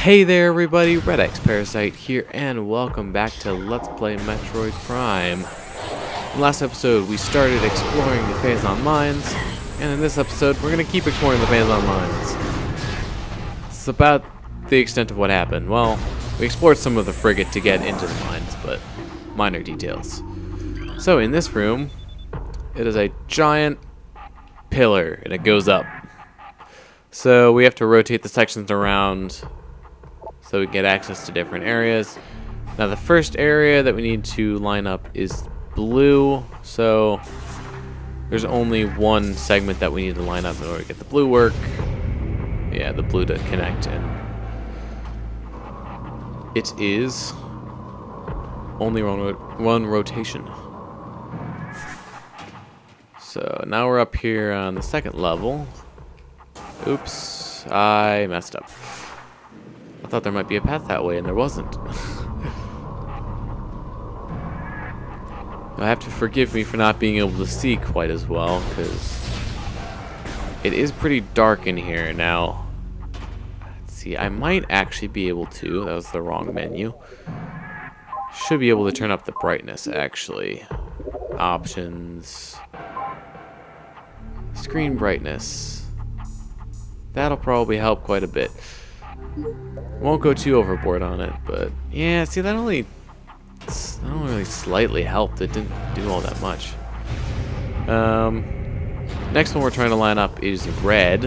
Hey there everybody, redxparasite here, and welcome back to Let's Play Metroid Prime. In the last episode, we started exploring the Phazon Mines, and in this episode, we're going to keep exploring the Phazon Mines. It's about the extent of what happened. Well, we explored some of the frigate to get into the mines, but minor details. So in this room, it is a giant pillar, and it goes up. So we have to rotate the sections around so we get access to different areas. Now the first area that we need to line up is blue, so there's only one segment that we need to line up in order to get the blue work. Yeah, the blue to connect in. It is only one rotation. So now we're up here on the second level. Oops, I messed up. I thought there might be a path that way, and there wasn't. You'll have to forgive me for not being able to see quite as well, because it is pretty dark in here now. Let's see, I might actually be able to. That was the wrong menu. Should be able to turn up the brightness, actually. Options. Screen brightness. That'll probably help quite a bit. Won't go too overboard on it, but yeah, see, that only really slightly helped. It didn't do all that much. Next one we're trying to line up is red.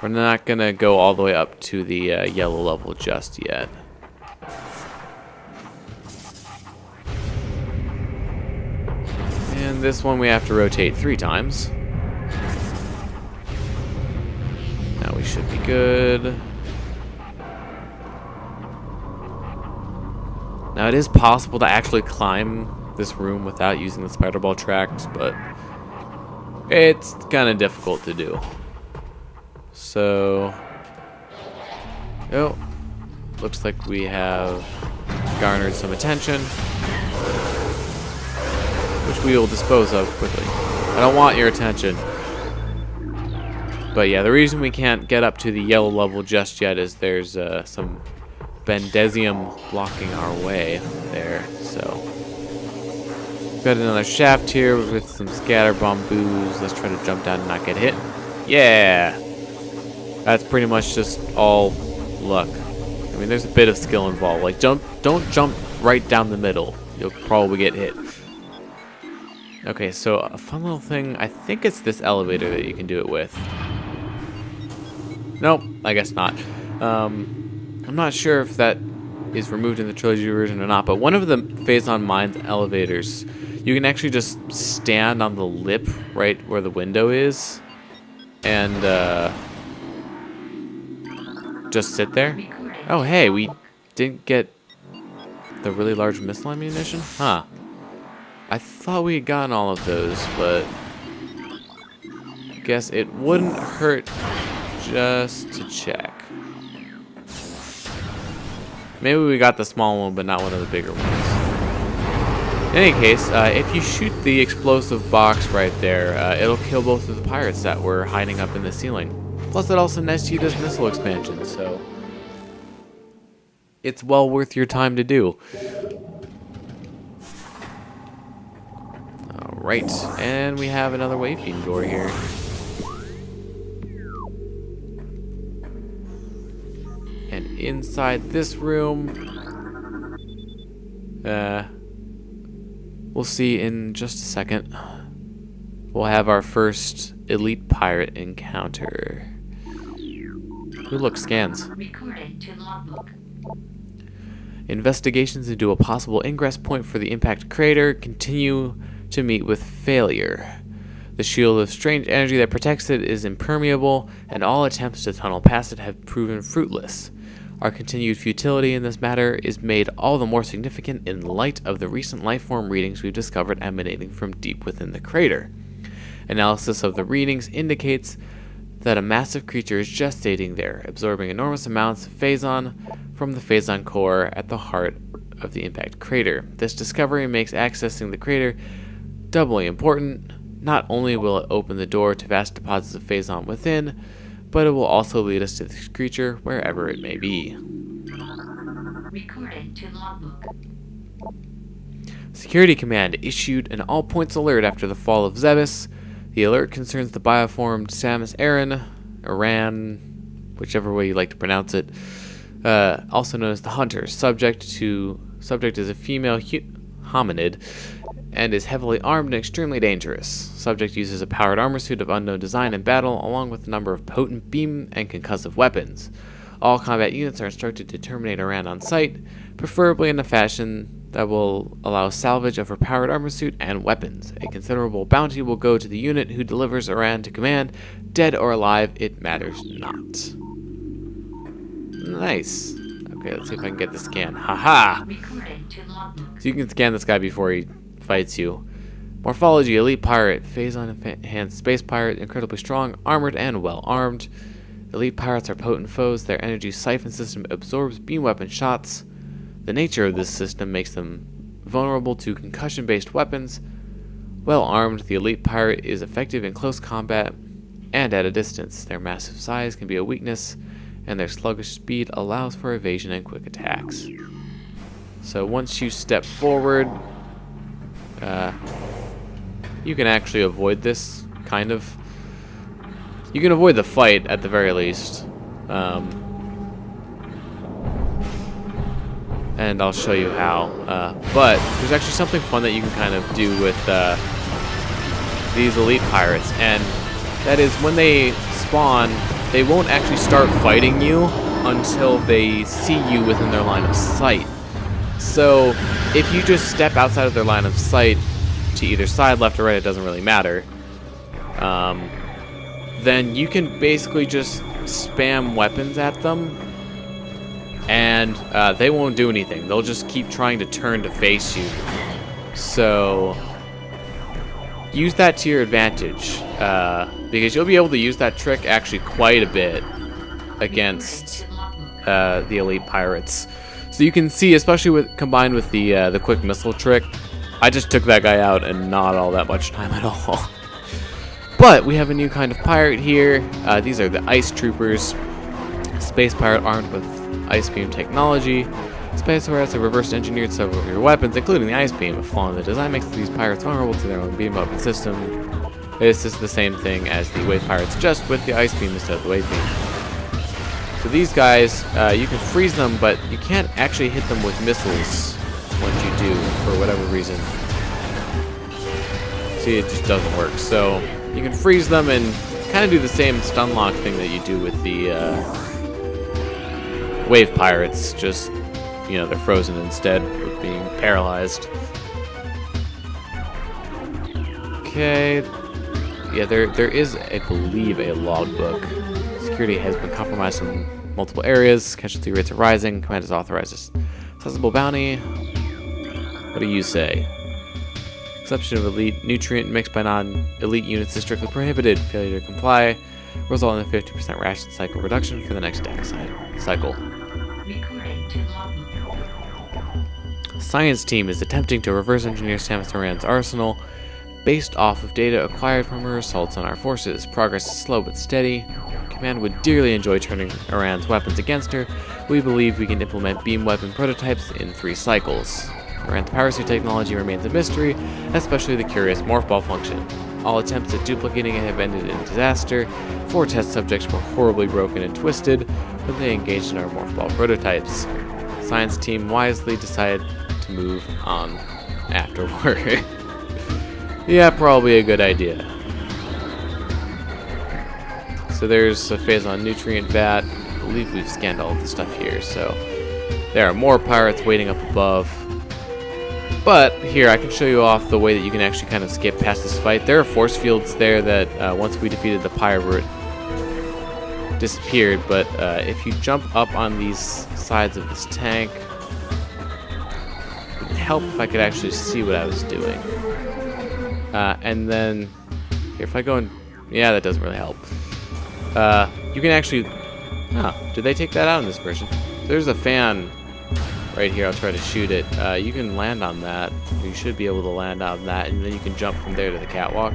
We're not gonna go all the way up to the yellow level just yet. And this one we have to rotate 3 times. Now we should be good. Now it is possible to actually climb this room without using the spider ball tracks, but it's kind of difficult to do. So, oh, looks like we have garnered some attention, which we will dispose of quickly. I don't want your attention. But yeah, the reason we can't get up to the yellow level just yet is there's some Bendezium blocking our way there. So we've got another shaft here with some scatter bamboos. Let's try to jump down and not get hit. Yeah, that's pretty much just all luck. I mean, there's a bit of skill involved. Like, don't jump right down the middle. You'll probably get hit. Okay, so a fun little thing. I think it's this elevator that you can do it with. Nope, I guess not. I'm not sure if that is removed in the trilogy version or not, but one of the Phazon Mines elevators, you can actually just stand on the lip right where the window is and just sit there. Oh, hey, we didn't get the really large missile ammunition? Huh. I thought we had gotten all of those, but I guess it wouldn't hurt just to check. Maybe we got the small one, but not one of the bigger ones. In any case, if you shoot the explosive box right there, it'll kill both of the pirates that were hiding up in the ceiling. Plus, it also nets you this missile expansion, so it's well worth your time to do. Alright, and we have another wave beam door here. And inside this room, we'll see in just a second, we'll have our first elite pirate encounter. Ooh, look, scans. Recorded to logbook. Investigations into a possible ingress point for the impact crater continue to meet with failure. The shield of strange energy that protects it is impermeable, and all attempts to tunnel past it have proven fruitless. Our continued futility in this matter is made all the more significant in light of the recent lifeform readings we've discovered emanating from deep within the crater. Analysis of the readings indicates that a massive creature is gestating there, absorbing enormous amounts of Phazon from the Phazon core at the heart of the impact crater. This discovery makes accessing the crater doubly important. Not only will it open the door to vast deposits of Phazon within, but it will also lead us to this creature wherever it may be. Recording to logbook. Security Command issued an all-points alert after the fall of Zebes. The alert concerns the bioformed Samus Aran, whichever way you like to pronounce it, also known as the Hunter. Subject is a female hominid and is heavily armed and extremely dangerous. Subject uses a powered armor suit of unknown design in battle, along with a number of potent beam and concussive weapons. All combat units are instructed to terminate Aran on sight, preferably in a fashion that will allow salvage of her powered armor suit and weapons. A considerable bounty will go to the unit who delivers Aran to command. Dead or alive, it matters not. Nice. Okay, let's see if I can get the scan. Haha! Recording to logbook. So you can scan this guy before he fights you. Morphology: Elite Pirate, Phazon Enhanced Space Pirate, incredibly strong, armored, and well armed. Elite Pirates are potent foes. Their energy siphon system absorbs beam weapon shots. The nature of this system makes them vulnerable to concussion-based weapons. Well armed, the Elite Pirate is effective in close combat and at a distance. Their massive size can be a weakness, and their sluggish speed allows for evasion and quick attacks. So once you step forward, you can actually avoid this, kind of. You can avoid the fight at the very least. And I'll show you how. But there's actually something fun that you can kind of do with these Elite Pirates, and that is when they spawn, they won't actually start fighting you until they see you within their line of sight. So if you just step outside of their line of sight to either side, left or right, it doesn't really matter, then you can basically just spam weapons at them, and they won't do anything. They'll just keep trying to turn to face you. So use that to your advantage, because you'll be able to use that trick actually quite a bit against the Elite Pirates. So you can see, especially combined with the quick missile trick, I just took that guy out and not all that much time at all. But we have a new kind of pirate here. These are the Ice Troopers, space pirate armed with ice beam technology. Space pirates have reverse engineered several of your weapons, including the ice beam. A flaw in the design makes these pirates vulnerable to their own beam weapon system. This is the same thing as the wave pirates, just with the ice beam instead of the wave beam. So these guys, you can freeze them, but you can't actually hit them with missiles once you do, for whatever reason. See, it just doesn't work. So you can freeze them and kind of do the same stun lock thing that you do with the wave pirates, just, you know, they're frozen instead of being paralyzed. Okay. Yeah, there is, I believe, a logbook. Security has been compromised in multiple areas. Casualty rates are rising. Command has authorized a sizable bounty. What do you say? Consumption of elite nutrient mixed by non-elite units is strictly prohibited. Failure to comply will result in a 50% ration cycle reduction for the next data cycle. Recording to logbook. Science team is attempting to reverse engineer Samus Aran's arsenal based off of data acquired from her assaults on our forces. Progress is slow but steady. Command would dearly enjoy turning Aran's weapons against her. We believe we can implement beam weapon prototypes in 3 cycles. Aran's power suit technology remains a mystery, especially the curious morph ball function. All attempts at duplicating it have ended in disaster. 4 test subjects were horribly broken and twisted when they engaged in our morph ball prototypes. The science team wisely decided to move on afterward. Yeah, probably a good idea. So there's a Phazon nutrient vat. I believe we've scanned all of the stuff here, so there are more pirates waiting up above. But here, I can show you off the way that you can actually kind of skip past this fight. There are force fields there that once we defeated the pirate disappeared, but if you jump up on these sides of this tank, it would help if I could actually see what I was doing. And then, here, if I go in, yeah, that doesn't really help. You can actually, did they take that out in this version? There's a fan right here. I'll try to shoot it. You can land on that. You should be able to land on that, and then you can jump from there to the catwalk.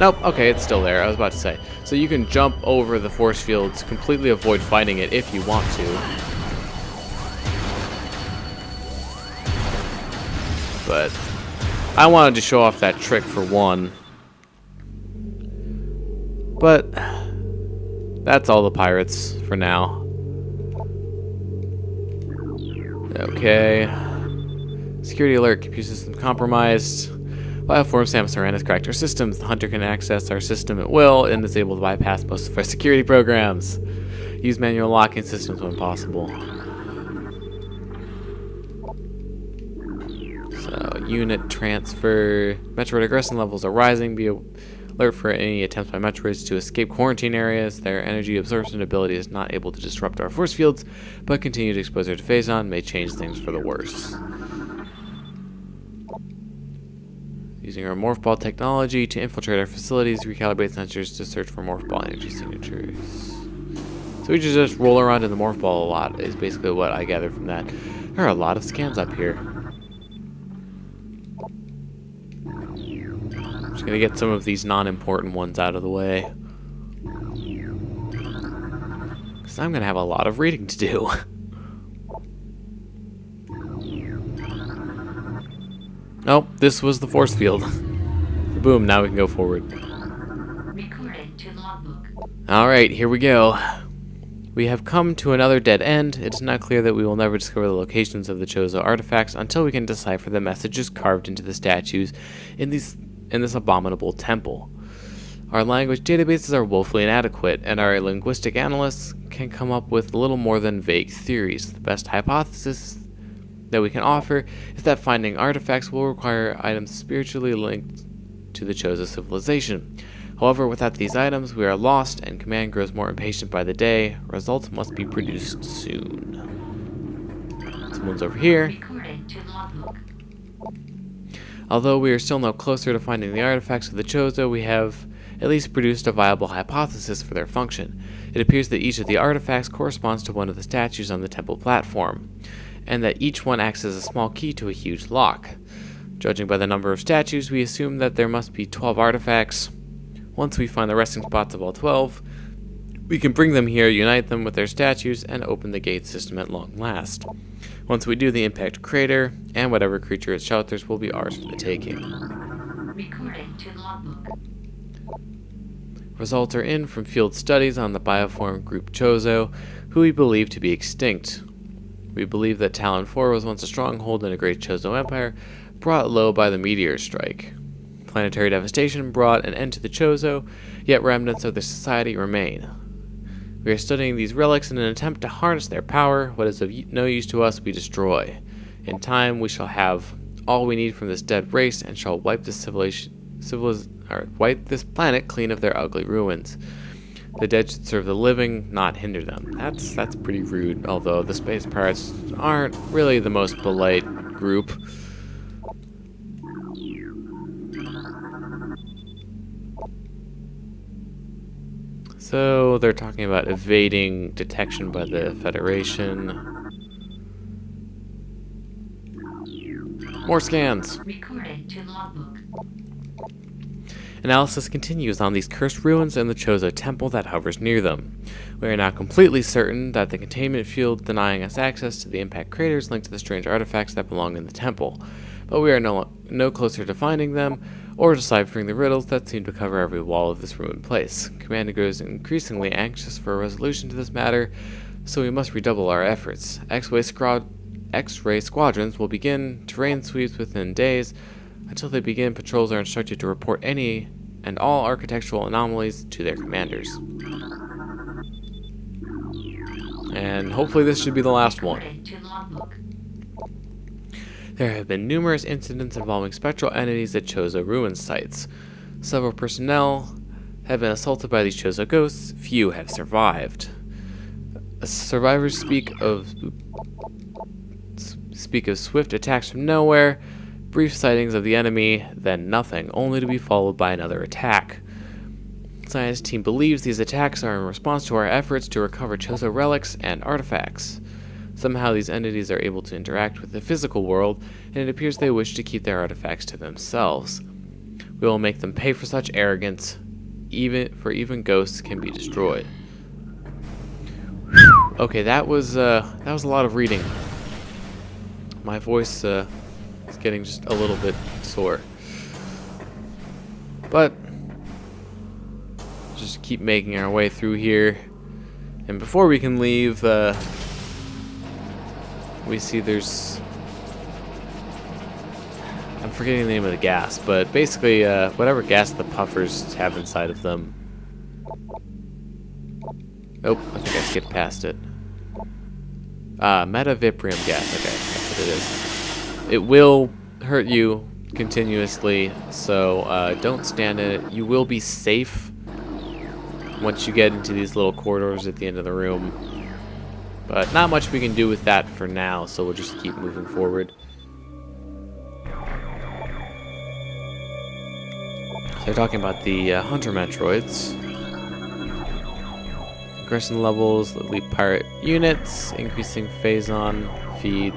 Nope, okay, it's still there. I was about to say. So you can jump over the force fields, completely avoid fighting it if you want to. But I wanted to show off that trick for one. But that's all the pirates for now. Okay. Security alert, computer system compromised. Bioform Samus Aran has cracked our systems. The hunter can access our system at will and is able to bypass most of our security programs. Use manual locking systems when possible. So, unit transfer. Metroid aggression levels are rising. Be alert for any attempts by Metroids to escape quarantine areas. Their energy absorption ability is not able to disrupt our force fields, but continued exposure to Phazon may change things for the worse. Using our morph ball technology to infiltrate our facilities, recalibrate sensors to search for morph ball energy signatures. So we just roll around in the morph ball a lot, is basically what I gathered from that. There are a lot of scans up here. I'm just gonna get some of these non-important ones out of the way, because I'm gonna have a lot of reading to do. Oh, this was the force field. Boom, now we can go forward. Recording to logbook. Alright, here we go. We have come to another dead end. It is now clear that we will never discover the locations of the Chozo artifacts until we can decipher the messages carved into the statues in this abominable temple. Our language databases are woefully inadequate, and our linguistic analysts can come up with little more than vague theories. The best hypothesis that we can offer is that finding artifacts will require items spiritually linked to the Chozo civilization. However, without these items, we are lost, and command grows more impatient by the day. Results must be produced soon. Someone's over here. Recording to logbook. Although we are still no closer to finding the artifacts of the Chozo, we have at least produced a viable hypothesis for their function. It appears that each of the artifacts corresponds to one of the statues on the temple platform, and that each one acts as a small key to a huge lock. Judging by the number of statues, we assume that there must be 12 artifacts. Once we find the resting spots of all 12, we can bring them here, unite them with their statues, and open the gate system at long last. Once we do, the impact crater and whatever creature it shelters will be ours for the taking. Recording to logbook. Results are in from field studies on the bioform group Chozo, who we believe to be extinct. We believe that Talon 4 was once a stronghold in a great Chozo empire, brought low by the meteor strike. Planetary devastation brought an end to the Chozo, yet remnants of their society remain. We are studying these relics in an attempt to harness their power. What is of no use to us, we destroy. In time, we shall have all we need from this dead race, and shall wipe this wipe this planet clean of their ugly ruins. The dead should serve the living, not hinder them. That's pretty rude, although the space pirates aren't really the most polite group. So they're talking about evading detection by the Federation. More scans. Recording to logbook. Analysis continues on these cursed ruins and the Chozo temple that hovers near them. We are now completely certain that the containment field denying us access to the impact craters linked to the strange artifacts that belong in the temple, but we are no closer to finding them or deciphering the riddles that seem to cover every wall of this ruined place. Commander grows increasingly anxious for a resolution to this matter, so we must redouble our efforts. X-ray squadrons will begin terrain sweeps within days. Until they begin, patrols are instructed to report any and all architectural anomalies to their commanders. And hopefully this should be the last one. Recording to logbook. There have been numerous incidents involving spectral entities at Chozo ruin sites. Several personnel have been assaulted by these Chozo ghosts. Few have survived. Survivors speak of swift attacks from nowhere, brief sightings of the enemy, then nothing, only to be followed by another attack. The science team believes these attacks are in response to our efforts to recover Chozo relics and artifacts. Somehow these entities are able to interact with the physical world, and it appears they wish to keep their artifacts to themselves. We will make them pay for such arrogance. Even ghosts can be destroyed. Okay, that was a lot of reading. My voice is getting just a little bit sore. But just keep making our way through here. And before we can leave, we see there's... I'm forgetting the name of the gas, but basically whatever gas the puffers have inside of them. Nope, I think I skipped past it. Metaviprium gas, okay, that's what it is. It will hurt you continuously, so don't stand in it. You will be safe once you get into these little corridors at the end of the room. But not much we can do with that for now, so we'll just keep moving forward. So they're talking about the Hunter Metroids. Aggression levels, elite pirate units, increasing Phazon feed.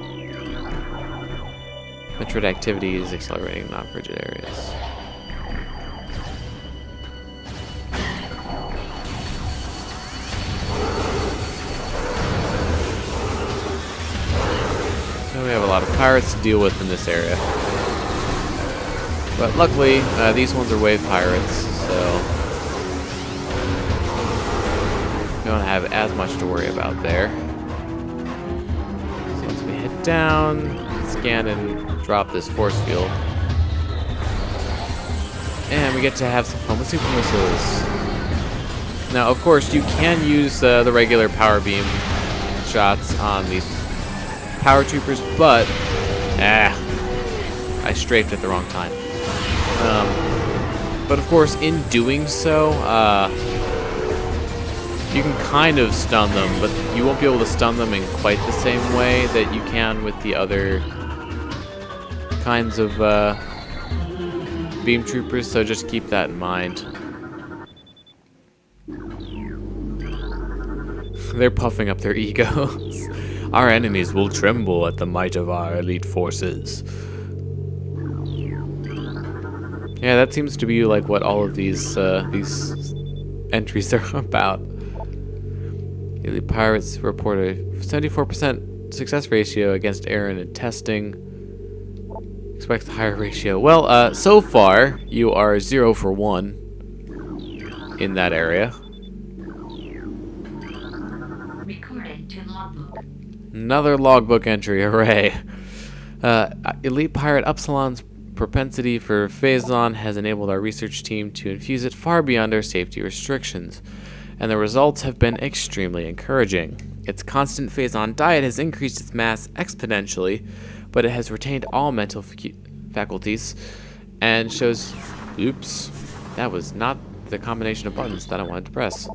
Metroid activities, accelerating non-frigid areas. So we have a lot of pirates to deal with in this area. But luckily, these ones are wave pirates, so we don't have as much to worry about there. So once we head down, scan and drop this force field. And we get to have some fun with super missiles. Now, of course, you can use the regular power beam shots on these power troopers, but I strafed at the wrong time. But of course, in doing so, you can kind of stun them, but you won't be able to stun them in quite the same way that you can with the other kinds of beam troopers, so just keep that in mind. They're puffing up their egos. Our enemies will tremble at the might of our elite forces. Yeah, that seems to be like what all of these entries are about. Elite pirates report a 74% success ratio against error in testing. Expect a higher ratio. Well, so far you are 0 for 1 in that area. Recording to logbook. Another logbook entry, hooray! Elite pirate Upsilon's propensity for Phazon has enabled our research team to infuse it far beyond our safety restrictions, and the results have been extremely encouraging. Its constant Phazon diet has increased its mass exponentially, but it has retained all mental faculties and shows... Oops, that was not the combination of buttons that I wanted to press.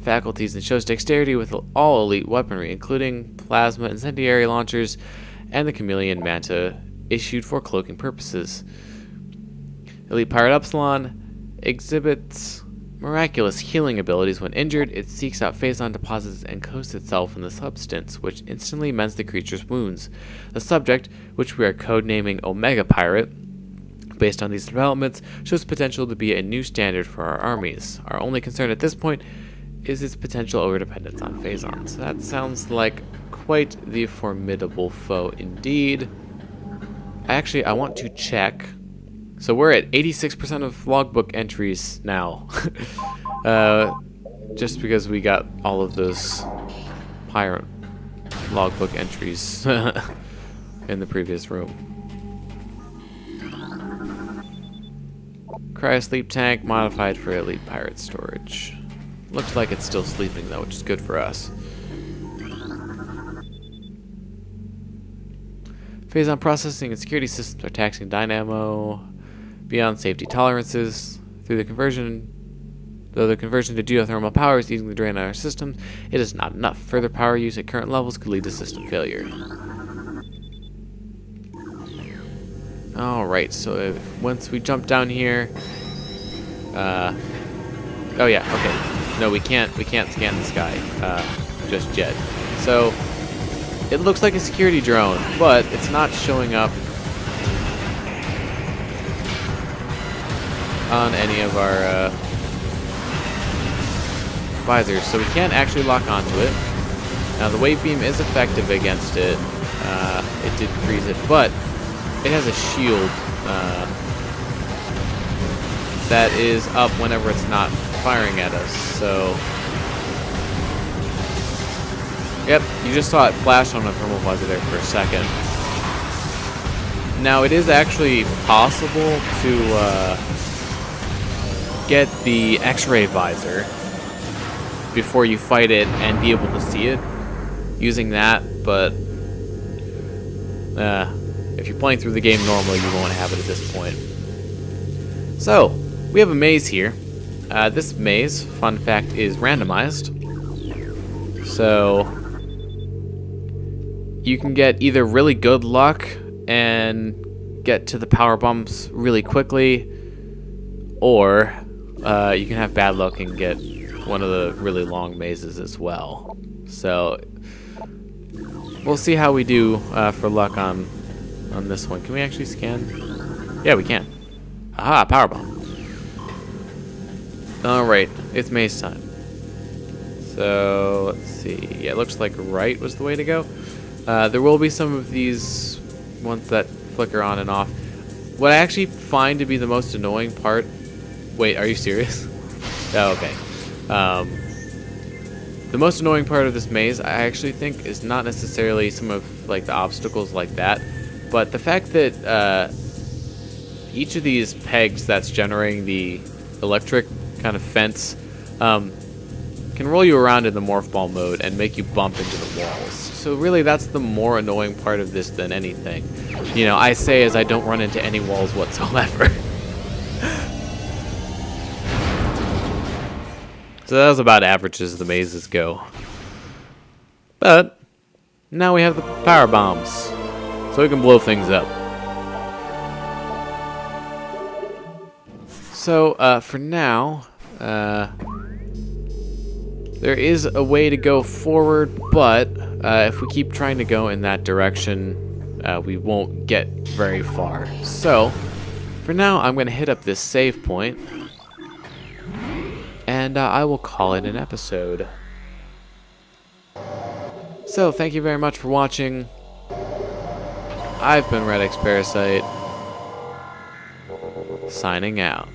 Faculties, and shows dexterity with all elite weaponry, including plasma incendiary launchers and the chameleon manta issued for cloaking purposes. Elite Pirate Upsilon exhibits miraculous healing abilities. When injured, it seeks out Phazon deposits and coats itself in the substance, which instantly mends the creature's wounds. The subject, which we are codenaming Omega Pirate, based on these developments, shows potential to be a new standard for our armies. Our only concern at this point is its potential overdependence on Phazon. So that sounds like quite the formidable foe indeed. I want to check. So we're at 86% of logbook entries now. Just because we got all of those pirate logbook entries in the previous room. Cryosleep tank modified for elite pirate storage. Looks like it's still sleeping though, which is good for us. Phazon processing and security systems are taxing dynamo beyond safety tolerances. Though the conversion to geothermal power is easing the drain on our system, it is not enough. Further power use at current levels could lead to system failure. Alright, so once we jump down here... oh yeah, okay. No, we can't scan the sky just yet. So, it looks like a security drone, but it's not showing up on any of our visors, so we can't actually lock onto it. Now the wave beam is effective against it. It did freeze it, but it has a shield that is up whenever it's not firing at us. So, yep, you just saw it flash on a thermal visor there for a second. Now it is actually possible to get the X-ray visor before you fight it and be able to see it using that, but if you're playing through the game normally, you won't have it at this point. So, we have a maze here. This maze, fun fact, is randomized. So, you can get either really good luck and get to the power bumps really quickly, or you can have bad luck and get one of the really long mazes as well. So we'll see how we do for luck on this one. Can we actually scan? Yeah, we can. Aha, power bomb. Alright, it's maze time. So let's see. Yeah, it looks like right was the way to go. There will be some of these ones that flicker on and off. What I actually find to be the most annoying part... Wait, are you serious? Oh, okay. The most annoying part of this maze, I actually think, is not necessarily some of like the obstacles like that, but the fact that each of these pegs that's generating the electric kind of fence can roll you around in the morph ball mode and make you bump into the walls. So really, that's the more annoying part of this than anything. You know, I say as I don't run into any walls whatsoever. So that was about average as the mazes go. But now we have the power bombs, so we can blow things up. So for now, there is a way to go forward, but if we keep trying to go in that direction, we won't get very far. So for now, I'm going to hit up this save point. And I will call it an episode. So, thank you very much for watching. I've been redxparasite, signing out.